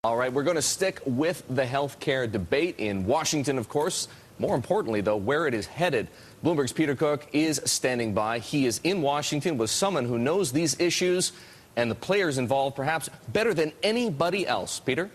All right, we're going to stick with the health care debate in Washington, of course. More importantly, though, where it is headed. Bloomberg's Peter Cook is standing by. He is in Washington with someone who knows these issues and the players involved perhaps better than anybody else. Peter?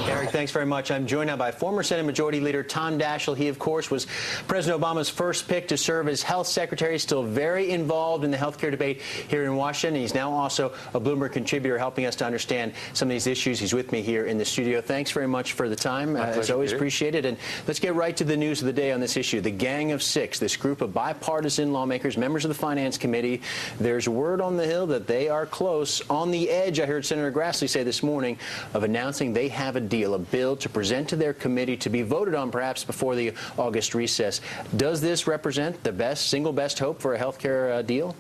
Eric, thanks very much. I'm joined now by former Senate Majority Leader Tom Daschle. He, of course, was President Obama's first pick to serve as health secretary, still very involved in the health care debate here in Washington. He's now also a Bloomberg contributor, helping us to understand some of these issues. He's with me here in the studio. Thanks very much for the time. As always, Peter. Appreciate it. And let's get right to the news of the day on this issue. The Gang of Six, this group of bipartisan lawmakers, members of the Finance Committee, there's word on the Hill that they are close, on the edge, I heard Senator Grassley say this morning, of announcing they have a deal, a bill to present to their committee to be voted on perhaps before the August recess. Does this represent the single best hope for a health care deal?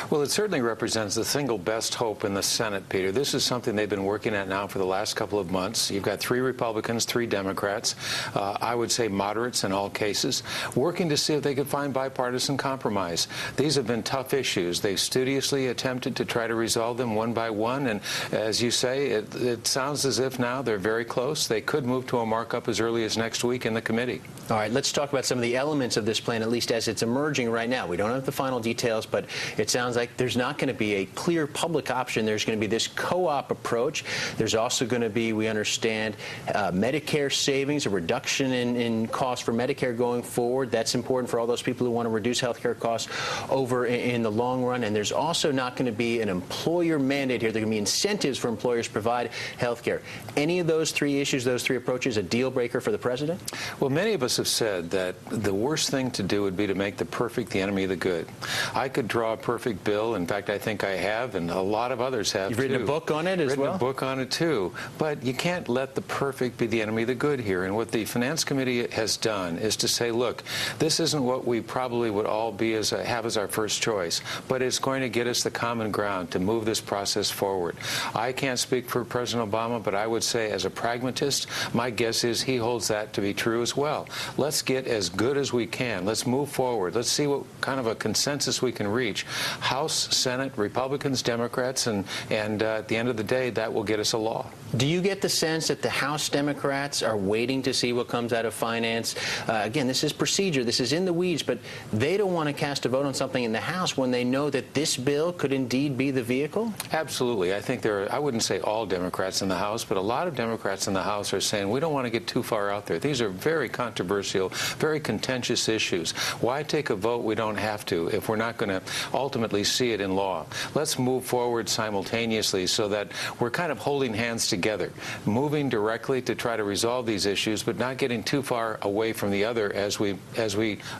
Well, it certainly represents the single best hope in the Senate, Peter. This is something they've been working at now for the last couple of months. You've got 3 Republicans, 3 Democrats, I would say moderates in all cases, working to see if they could find bipartisan compromise. These have been tough issues. They've studiously attempted to try to resolve them one by one, and as you say, it sounds as if now they're very close. They could move to a markup as early as next week in the committee. All right, let's talk about some of the elements of this plan, at least as it's emerging right now. We don't have the final details, but it sounds like there's not going to be a clear public option. There's going to be this co-op approach. There's also going to be, we understand, Medicare savings, a reduction in costs for Medicare going forward. That's important for all those people who want to reduce health care costs over in the long run. And there's also not going to be an employer mandate here. There are going to be incentives for employers to provide health care. Any of those 3 issues, those 3 approaches, a deal breaker for the president? Well, many of us have said that the worst thing to do would be to make the perfect the enemy of the good. I could draw a perfect bill. In fact, I think I have, and a lot of others have, You've written a book on it as well? Written a book on it, too. But you can't let the perfect be the enemy of the good here. And what the Finance Committee has done is to say, look, this isn't what we probably would all have as our first choice, but it's going to get us the common ground to move this process forward. I can't speak for President Obama, but I would say as a pragmatist, my guess is he holds that to be true as well. Let's get as good as we can. Let's move forward. Let's see what kind of a consensus we can reach. House, Senate, Republicans, Democrats, and at the end of the day, that will get us a law. Do you get the sense that the House Democrats are waiting to see what comes out of finance? Again, this is procedure. This is in the weeds, but they don't want to cast a vote on something in the House when they know that this bill could indeed be the vehicle? Absolutely. I think there are, I wouldn't say all Democrats in the House, but a lot of Democrats in the House are saying we don't want to get too far out there. These are very controversial, very contentious issues. Why take a vote we don't have to if we're not going to ultimately see it in law? Let's move forward simultaneously so that we're kind of holding hands together, moving directly to try to resolve these issues, but not getting too far away from the other as we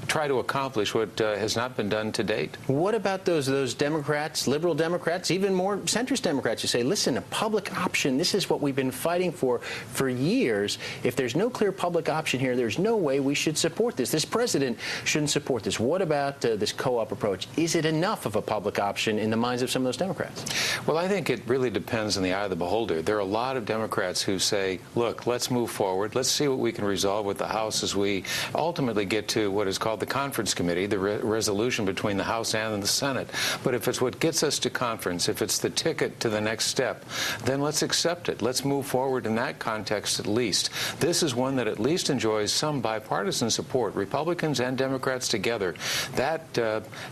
try to accomplish what has not been done to date. What about those Democrats, liberal Democrats, even more centrist Democrats who say, listen, a public option, this is what we've been fighting for years. If there's no clear public option here, there's no way we should support this. This president shouldn't support this. What about this co-op approach? Is it enough of a public option in the minds of some of those Democrats? Well, I think it really depends on the eye of the beholder. There are a lot of Democrats who say, look, let's move forward. Let's see what we can resolve with the House as we ultimately get to what is called the conference committee, the resolution between the House and the Senate. But if it's what gets us to conference, if it's the ticket to the next step, then let's accept it. Let's move forward in that context at least. This is one that at least enjoys some bipartisan support, Republicans and Democrats together. That,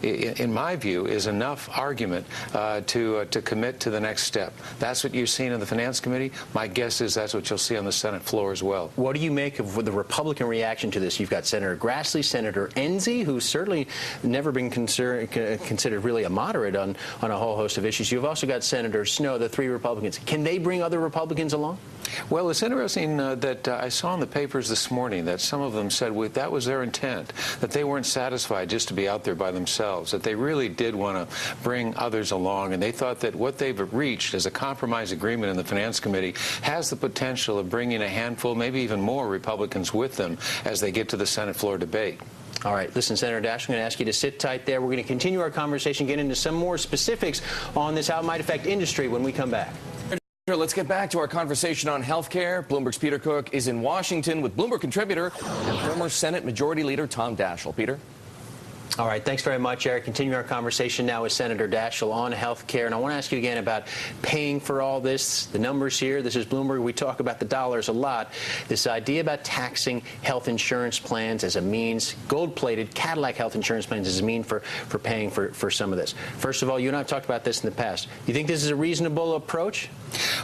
in my view, is enough argument to commit to the next step. That's what you've seen in the Finance Committee. My guess is that's what you'll see on the Senate floor as well. What do you make of the Republican reaction to this? You've got Senator Grassley, Senator Enzi, who's certainly never been considered really a moderate on a whole host of issues. You've also got Senator Snowe, the 3 Republicans. Can they bring other Republicans along? Well, it's interesting that I saw in the papers this morning that some of them said that was their intent, that they weren't satisfied just to be out there by themselves, that they really did want to bring others along, and they thought that what they've reached as a compromise agreement in the Finance Committee has the potential of bringing a handful, maybe even more Republicans with them as they get to the Senate floor debate. All right. Listen, Senator Daschle, I'm going to ask you to sit tight there. We're going to continue our conversation, get into some more specifics on this, how it might affect industry when we come back. Let's get back to our conversation on health care. Bloomberg's Peter Cook is in Washington with Bloomberg contributor and former Senate Majority Leader Tom Daschle. Peter? All right, thanks very much, Eric. Continuing our conversation now with Senator Daschle on health care. And I want to ask you again about paying for all this, the numbers here. This is Bloomberg. We talk about the dollars a lot. This idea about taxing health insurance plans as a means, gold-plated Cadillac health insurance plans as a means for paying for some of this. First of all, you and I have talked about this in the past. Do you think this is a reasonable approach?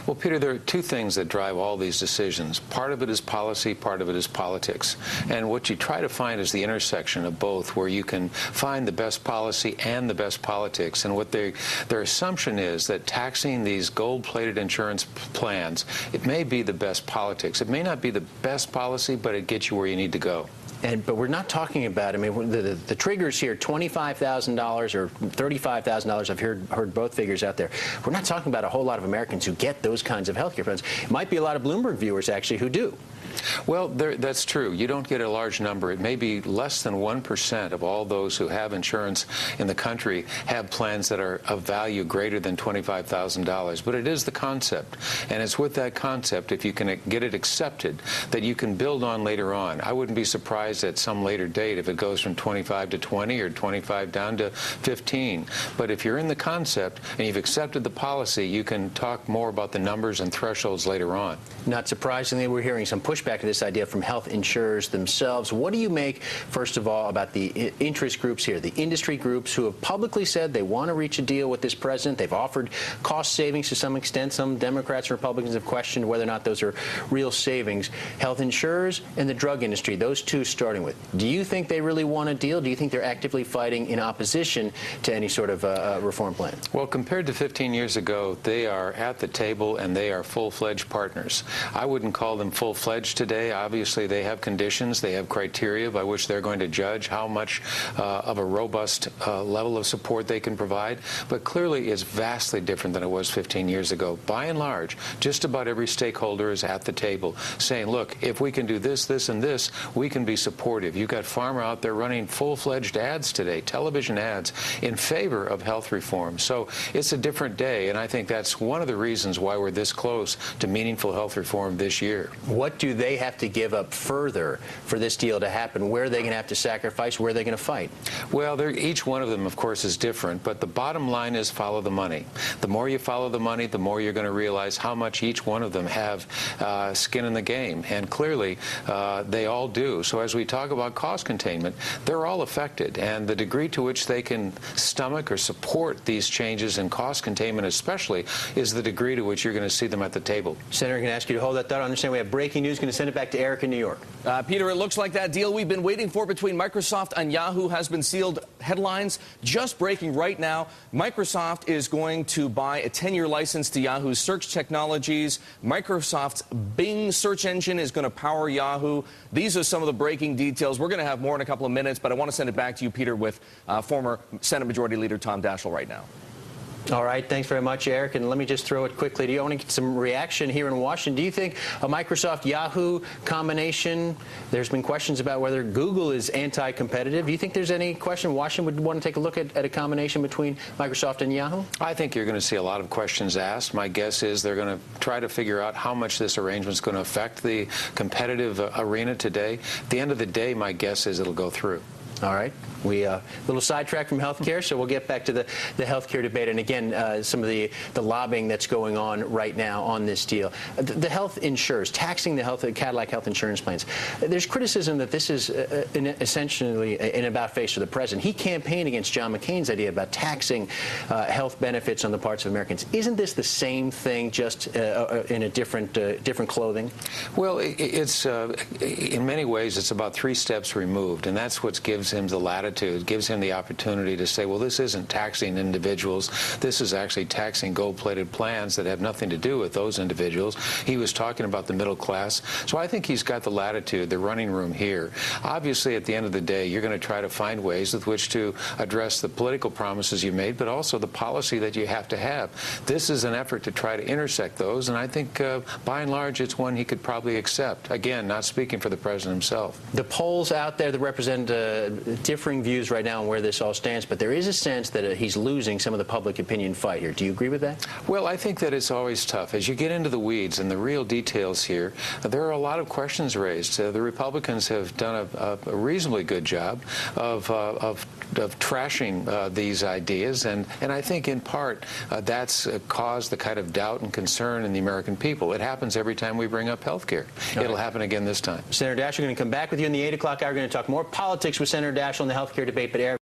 Well, Peter, there are two things that drive all these decisions. Part of it is policy, part of it is politics. And what you try to find is the intersection of both, where you can find the best policy and the best politics. And what their assumption is that taxing these gold-plated insurance plans, it may be the best politics. It may not be the best policy, but it gets you where you need to go. But we're not talking about, I mean, the triggers here, $25,000 or $35,000. I've heard both figures out there. We're not talking about a whole lot of Americans who get those kinds of health care plans. It might be a lot of Bloomberg viewers, actually, who do. Well, that's true. You don't get a large number. It may be less than 1% of all those who have insurance in the country have plans that are of value greater than $25,000. But it is the concept. And it's with that concept, if you can get it accepted, that you can build on later on. I wouldn't be surprised at some later date if it goes from 25 to 20 or 25 down to 15. But if you're in the concept and you've accepted the policy, you can talk more about the numbers and thresholds later on. Not surprisingly, we're hearing some pushback to this idea from health insurers themselves. What do you make, first of all, about the interest groups here, the industry groups who have publicly said they want to reach a deal with this president? They've offered cost savings to some extent. Some Democrats and Republicans have questioned whether or not those are real savings. Health insurers and the drug industry, those two starting with. Do you think they really want a deal? Do you think they're actively fighting in opposition to any sort of reform plan? Well, compared to 15 years ago, they are at the table and they are full-fledged partners. I wouldn't call them full-fledged today. Obviously, they have conditions, they have criteria by which they're going to judge how much of a robust level of support they can provide. But clearly, it's vastly different than it was 15 years ago. By and large, just about every stakeholder is at the table saying, look, if we can do this, this, and this, we can be supportive. You've got pharma out there running full-fledged ads today, television ads, in favor of health reform. So it's a different day, and I think that's one of the reasons why we're this close to meaningful health reform this year. What do they have to give up further for this deal to happen? Where are they going to have to sacrifice? Where are they going to fight? Well, each one of them, of course, is different, but the bottom line is follow the money. The more you follow the money, the more you're going to realize how much each one of them have skin in the game, and clearly they all do. So as we talk about cost containment, they're all affected, and the degree to which they can stomach or support these changes in cost containment especially is the degree to which you're going to see them at the table. Senator, I'm going to ask you to hold that thought. I understand we have breaking news. Going to send it back to Eric in New York. Peter, it looks like that deal we've been waiting for between Microsoft and Yahoo has been sealed. Headlines just breaking right now. Microsoft is going to buy a 10-year license to Yahoo's search technologies. Microsoft's Bing search engine is going to power Yahoo. These are some of the breaking details. We're going to have more in a couple of minutes, but I want to send it back to you, Peter, with former Senate Majority Leader Tom Daschle right now. All right. Thanks very much, Eric. And let me just throw it quickly to you. I want to get some reaction here in Washington. Do you think a Microsoft-Yahoo combination, there's been questions about whether Google is anti-competitive. Do you think there's any question Washington would want to take a look at a combination between Microsoft and Yahoo? I think you're going to see a lot of questions asked. My guess is they're going to try to figure out how much this arrangement is going to affect the competitive arena today. At the end of the day, my guess is it'll go through. All right. We little sidetrack from healthcare, so we'll get back to the healthcare debate. And again, some of the lobbying that's going on right now on this deal. The health insurers, taxing the Cadillac health insurance plans. There's criticism that this is essentially an about-face for the president. He campaigned against John McCain's idea about taxing health benefits on the parts of Americans. Isn't this the same thing, just in a different clothing? Well, it's in many ways it's about 3 steps removed, and that's what gives him the latitude. It gives him the opportunity to say, well, this isn't taxing individuals. This is actually taxing gold-plated plans that have nothing to do with those individuals. He was talking about the middle class. So I think he's got the latitude, the running room here. Obviously, at the end of the day, you're going to try to find ways with which to address the political promises you made, but also the policy that you have to have. This is an effort to try to intersect those, and I think, by and large, it's one he could probably accept. Again, not speaking for the president himself. The polls out there that represent differing views right now on where this all stands, but there is a sense that he's losing some of the public opinion fight here. Do you agree with that? Well, I think that it's always tough. As you get into the weeds and the real details here, there are a lot of questions raised. The Republicans have done a reasonably good job of trashing these ideas, and I think in part that's caused the kind of doubt and concern in the American people. It happens every time we bring up health care. It'll happen again this time. Senator Daschle, we're going to come back with you in the 8 o'clock hour. We're going to talk more politics with Senator Daschle in the health care debate. But Eric,